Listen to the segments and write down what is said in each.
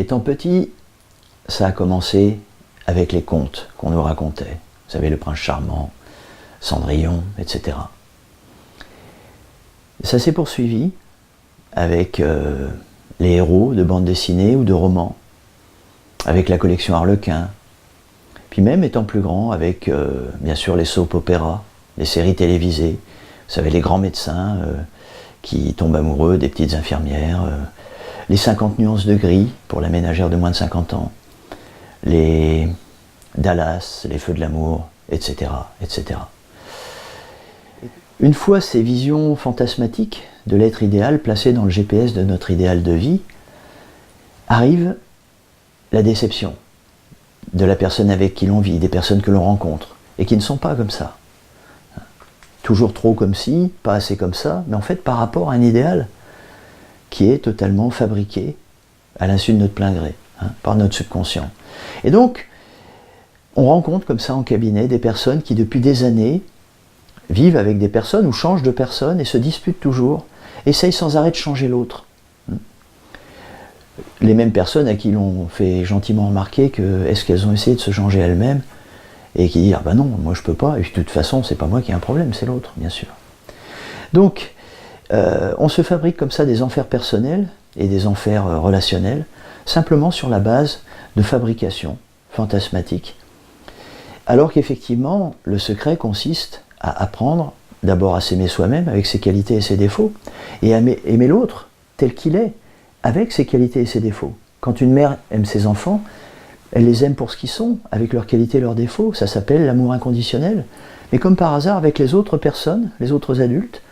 Étant petit, ça a commencé avec les contes qu'on nous racontait. Vous savez, le prince charmant, Cendrillon, etc. Ça s'est poursuivi avec les héros de bandes dessinées ou de romans, avec la collection Harlequin, puis même étant plus grand avec bien sûr les soap opéras, les séries télévisées, vous savez, les grands médecins qui tombent amoureux des petites infirmières, les 50 nuances de gris pour la ménagère de moins de 50 ans, les Dallas, les feux de l'amour, etc., etc. Une fois ces visions fantasmatiques de l'être idéal placées dans le GPS de notre idéal de vie, arrive la déception de la personne avec qui l'on vit, des personnes que l'on rencontre, et qui ne sont pas comme ça. Toujours trop comme ci, pas assez comme ça, mais en fait par rapport à un idéal qui est totalement fabriqué à l'insu de notre plein gré, par notre subconscient. Et donc, on rencontre comme ça en cabinet des personnes qui depuis des années vivent avec des personnes ou changent de personnes et se disputent toujours, essayent sans arrêt de changer l'autre. Les mêmes personnes à qui l'on fait gentiment remarquer que est-ce qu'elles ont essayé de se changer elles-mêmes et qui disent ah ben non, moi je peux pas, et de toute façon c'est pas moi qui ai un problème, c'est l'autre, bien sûr. Donc on se fabrique comme ça des enfers personnels et des enfers relationnels simplement sur la base de fabrication fantasmatique, alors qu'effectivement le secret consiste à apprendre d'abord à s'aimer soi-même avec ses qualités et ses défauts, et à aimer l'autre tel qu'il est, avec ses qualités et ses défauts. Quand une mère aime ses enfants, elle les aime pour ce qu'ils sont, avec leurs qualités et leurs défauts, ça s'appelle l'amour inconditionnel. Mais comme par hasard, avec les autres personnes, les autres adultes,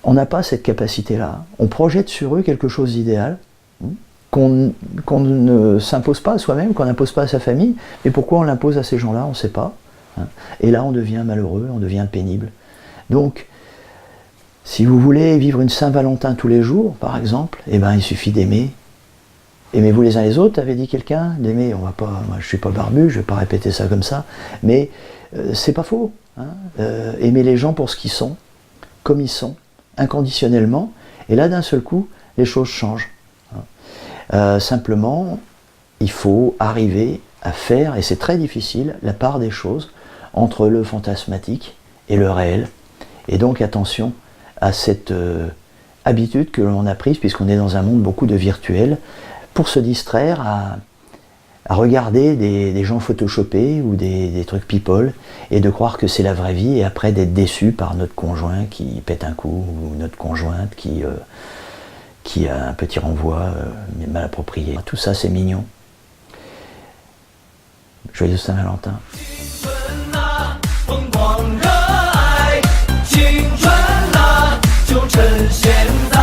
on n'a pas cette capacité-là. On projette sur eux quelque chose d'idéal, qu'on ne s'impose pas à soi-même, qu'on n'impose pas à sa famille, mais pourquoi on l'impose à ces gens-là, on ne sait pas. Et là, on devient malheureux, on devient pénible. Donc, si vous voulez vivre une Saint-Valentin tous les jours, par exemple, eh ben, il suffit d'aimer. Aimez-vous les uns les autres, avait dit quelqu'un, d'aimer, on va pas, moi je suis pas barbu, je vais pas répéter ça comme ça, mais c'est pas faux. Aimer les gens pour ce qu'ils sont, comme ils sont, inconditionnellement, et là d'un seul coup, les choses changent. Simplement, il faut arriver à faire, et c'est très difficile, la part des choses entre le fantasmatique et le réel. Et donc attention à cette habitude que l'on a prise, puisqu'on est dans un monde beaucoup de virtuel, pour se distraire à regarder des gens photoshopés ou des trucs people, et de croire que c'est la vraie vie, et après d'être déçu par notre conjoint qui pète un coup, ou notre conjointe qui a un petit renvoi mal approprié. Tout ça c'est mignon. Joyeux Saint-Valentin. 就趁现在。